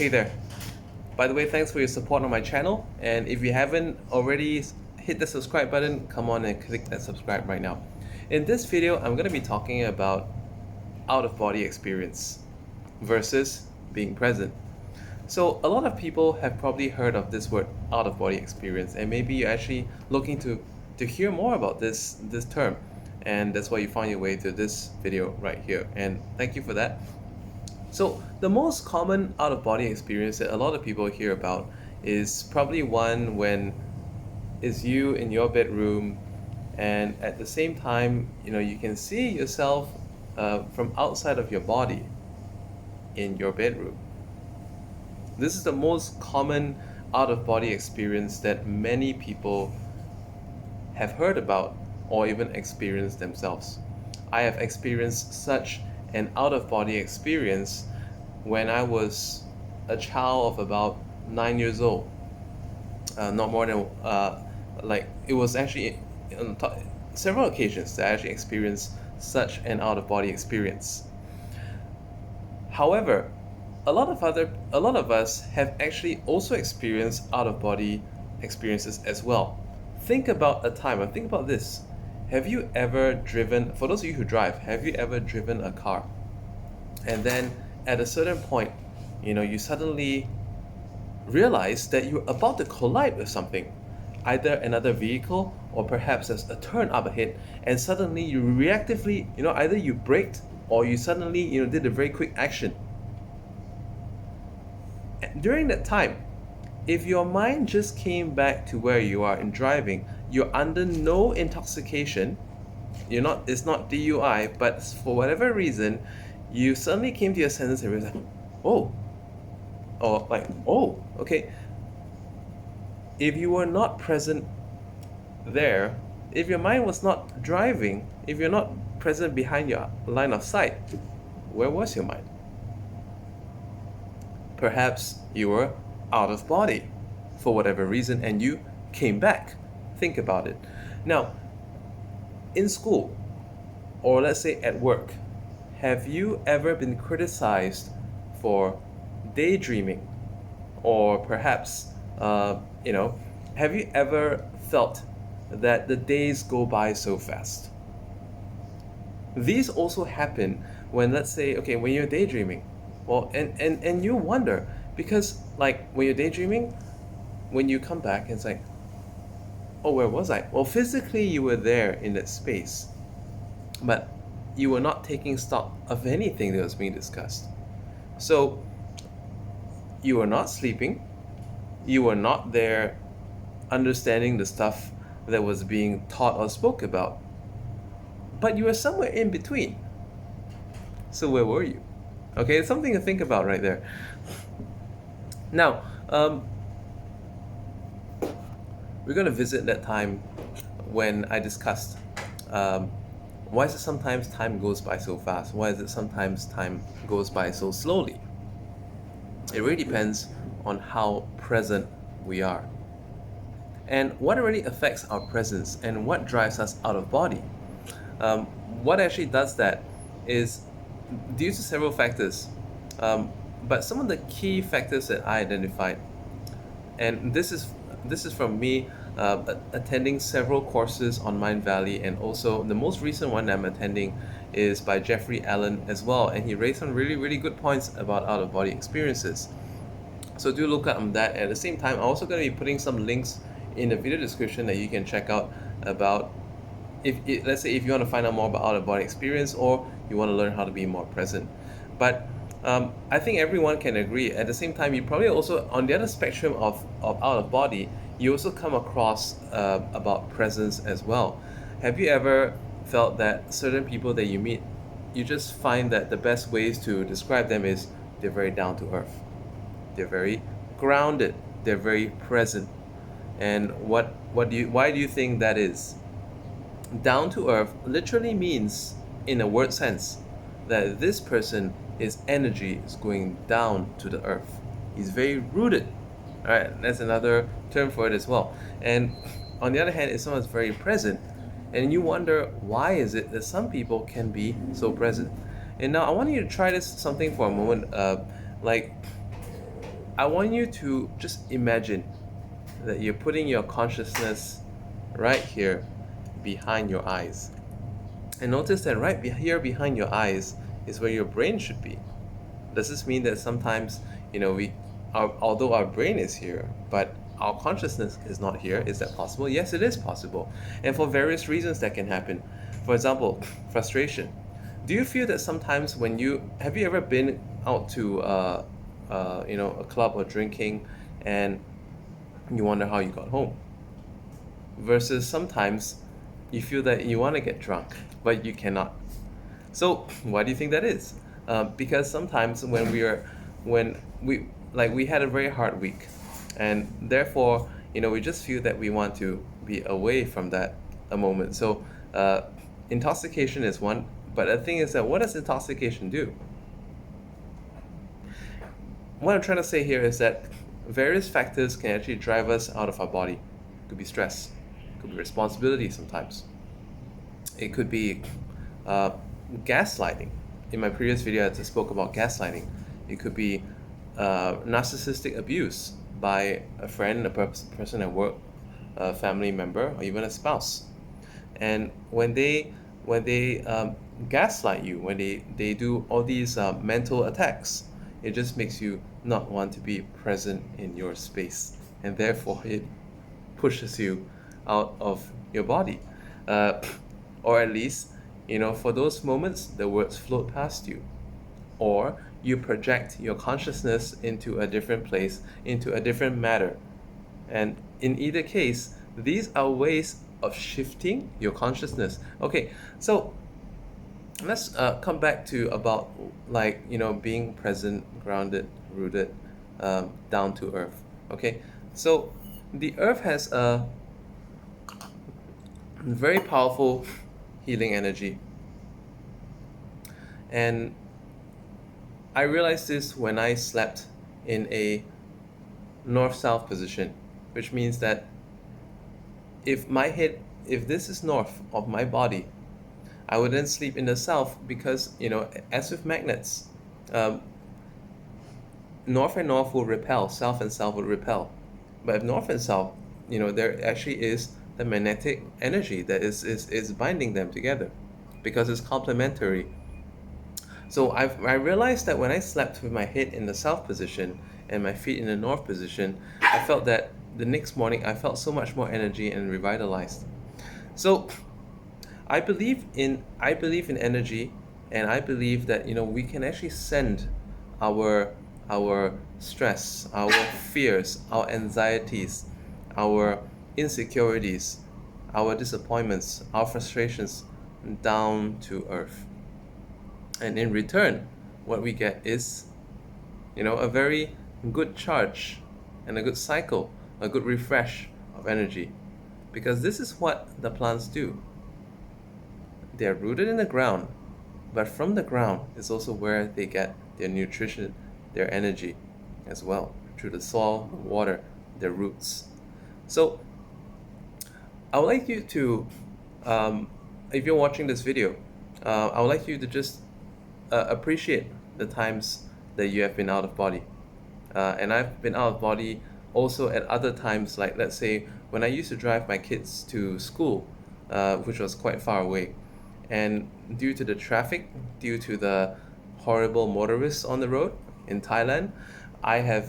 Hey there. By the way, thanks for your support on my channel. And if you haven't already hit the subscribe button, come on and click that subscribe right now. In this video, I'm going to be talking about out-of-body experience versus being present. So a lot of people have probably heard of this word out-of-body experience, and maybe you're actually looking to hear more about this term. And that's why you found your way to this video right here. And thank you for that. So the most common out-of-body experience that a lot of people hear about is probably one when it's you in your bedroom, and at the same time, you can see yourself from outside of your body in your bedroom. This is the most common out-of-body experience that many people have heard about or even experienced themselves. I have experienced such an out-of-body experience when I was a child of about 9 years old. Not more than it was actually on several occasions that I actually experienced such an out-of-body experience. However, a lot of us have actually also experienced out-of-body experiences as well. Think about a time, and think about this. Have you ever driven, for those of you who drive, have you ever driven a car? And then at a certain point, you suddenly realize that you're about to collide with something, either another vehicle or perhaps there's a turn up ahead, and suddenly you reactively, either you braked or you suddenly, did a very quick action. During that time, if your mind just came back to where you are in driving, you're under no intoxication, it's not DUI, but for whatever reason, you suddenly came to your senses and realized, oh, or like, oh, okay. If you were not present there, if your mind was not driving, if you're not present behind your line of sight, where was your mind? Perhaps you were out of body for whatever reason and you came back. Think about it. Now, in school, or let's say at work, have you ever been criticized for daydreaming? Or perhaps, have you ever felt that the days go by so fast? These also happen when, let's say, okay, when you're daydreaming. Well, and you wonder, because like when you're daydreaming, when you come back, it's like, oh, where was I? Well, physically you were there in that space, but you were not taking stock of anything that was being discussed. So you were not sleeping, you were not there understanding the stuff that was being taught or spoke about, but you were somewhere in between. So where were you? Okay, it's something to think about right there. Now, we're going to visit that time when I discussed why is it sometimes time goes by so fast? Why is it sometimes time goes by so slowly? It really depends on how present we are. And what really affects our presence and what drives us out of body? What actually does that is due to several factors. But some of the key factors that I identified, and this is from me attending several courses on Mind Valley, and also the most recent one I'm attending is by Jeffrey Allen as well, and he raised some really, really good points about out-of-body experiences. So do look at that. At the same time, I'm also going to be putting some links in the video description that you can check out about let's say if you want to find out more about out-of-body experience, or you want to learn how to be more present. But I think everyone can agree. At the same time, you probably also, on the other spectrum of out-of-body, you also come across about presence as well. Have you ever felt that certain people that you meet, you just find that the best ways to describe them is they're very down to earth, they're very grounded, they're very present? And why do you think that is? Down to earth literally means, in a word sense, that this person, his energy is going down to the earth. He's very rooted. All right, that's another term for it as well. And on the other hand, if someone's very present, and you wonder why is it that some people can be so present. And now I want you to try something for a moment. Like, I want you to just imagine that you're putting your consciousness right here behind your eyes. And notice that here behind your eyes is where your brain should be. Does this mean that sometimes, although our brain is here, but our consciousness is not here? Is that possible? Yes, it is possible. And for various reasons that can happen. For example, frustration. Do you feel that sometimes have you ever been out to, a club or drinking, and you wonder how you got home? Versus sometimes you feel that you want to get drunk, but you cannot. So why do you think that is? Because sometimes when we had a very hard week, and therefore we just feel that we want to be away from that a moment. So intoxication is one, but the thing is that what does intoxication do? What I'm trying to say here is that various factors can actually drive us out of our body. It could be stress, it could be responsibility sometimes. It could be uh, gaslighting. In my previous video, I spoke about gaslighting. It could be narcissistic abuse by a friend, a person at work, a family member, or even a spouse. And when they gaslight you, when they do all these mental attacks, it just makes you not want to be present in your space, and therefore it pushes you out of your body. Uh, or at least, for those moments, the words float past you. Or you project your consciousness into a different place, into a different matter. And in either case, these are ways of shifting your consciousness. Okay, so let's come back to about being present, grounded, rooted, down to earth. Okay, so the earth has a very powerful healing energy, and I realized this when I slept in a north-south position, which means that if this is north of my body, I would then sleep in the south because, as with magnets, um, north and north will repel, south and south will repel. But if north and south, there actually is the magnetic energy that is binding them together because it's complementary. So I realized that when I slept with my head in the south position and my feet in the north position, I felt that the next morning I felt so much more energy and revitalized. So I believe in energy, and I believe that we can actually send our our stress, our fears, our anxieties, our insecurities, our disappointments, our frustrations down to earth. And in return, what we get is, a very good charge and a good cycle, a good refresh of energy. Because this is what the plants do. They're rooted in the ground, but from the ground is also where they get their nutrition, their energy as well, through the soil, the water, their roots. So I would like you to, if you're watching this video, I would like you to just appreciate the times that you have been out of body. And I've been out of body also at other times, like let's say when I used to drive my kids to school, which was quite far away. And due to the traffic, due to the horrible motorists on the road in Thailand, I have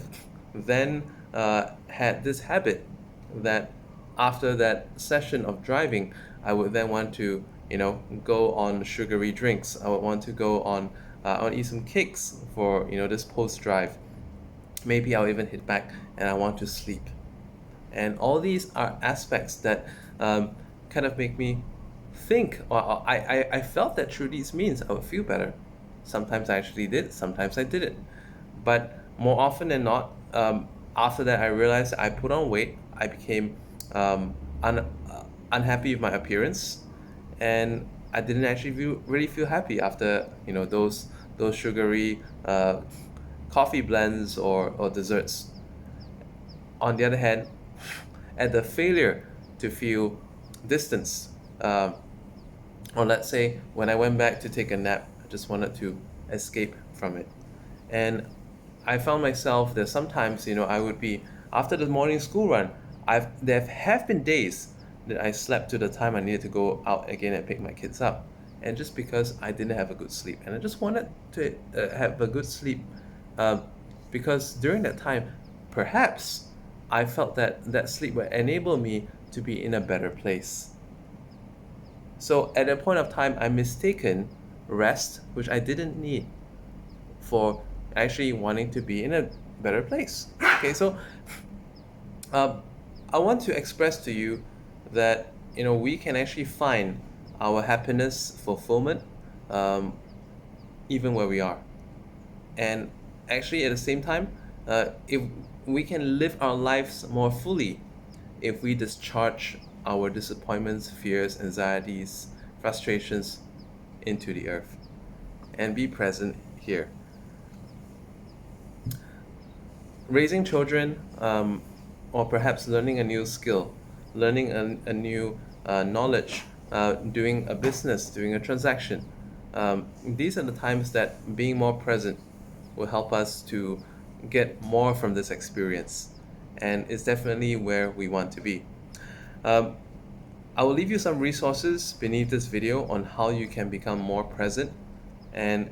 then had this habit that after that session of driving, I would then want to, go on sugary drinks. I would want to go on, I want to eat some cakes for, this post drive. Maybe I'll even hit back and I want to sleep. And all these are aspects that kind of make me think, or I felt that through these means I would feel better. Sometimes I actually did, sometimes I didn't. But more often than not, after that I realized I put on weight, I became unhappy with my appearance, and I didn't actually really feel happy after those sugary coffee blends or desserts. On the other hand, at the failure to feel distance, or let's say when I went back to take a nap, I just wanted to escape from it. And I found myself that sometimes, I would be after the morning school run. There have been days that I slept to the time I needed to go out again and pick my kids up, and just because I didn't have a good sleep, and I just wanted to have a good sleep, um, because during that time, perhaps I felt that that sleep would enable me to be in a better place. So at that point of time, I mistaken rest, which I didn't need, for actually wanting to be in a better place. Okay, so um, I want to express to you that we can actually find our happiness, fulfillment, um, even where we are, and actually at the same time, if we can live our lives more fully, if we discharge our disappointments, fears, anxieties, frustrations into the earth and be present here. Raising children, or perhaps learning a new skill, learning a new knowledge, doing a business, doing a transaction. These are the times that being more present will help us to get more from this experience. And it's definitely where we want to be. Um, I will leave you some resources beneath this video on how you can become more present. And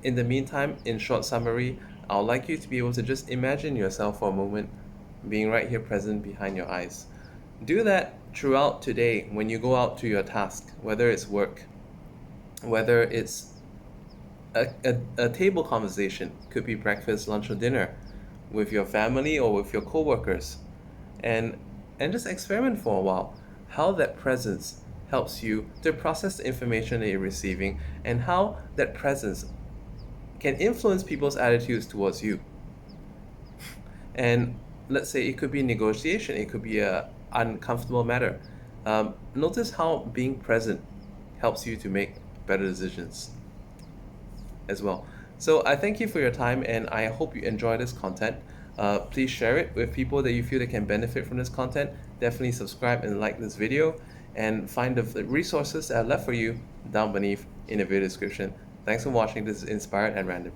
in the meantime, in short summary, I would like you to be able to just imagine yourself for a moment being right here present behind your eyes. Do that throughout today when you go out to your task, whether it's work, whether it's a table conversation, could be breakfast, lunch, or dinner with your family or with your coworkers, and just experiment for a while how that presence helps you to process the information that you're receiving, and how that presence can influence people's attitudes towards you. And let's say it could be negotiation, it could be a uncomfortable matter. Notice how being present helps you to make better decisions as well. So I thank you for your time, and I hope you enjoy this content. Please share it with people that you feel that can benefit from this content. Definitely subscribe and like this video, and find the resources that I left for you down beneath in the video description. Thanks for watching. This is Inspired at Random.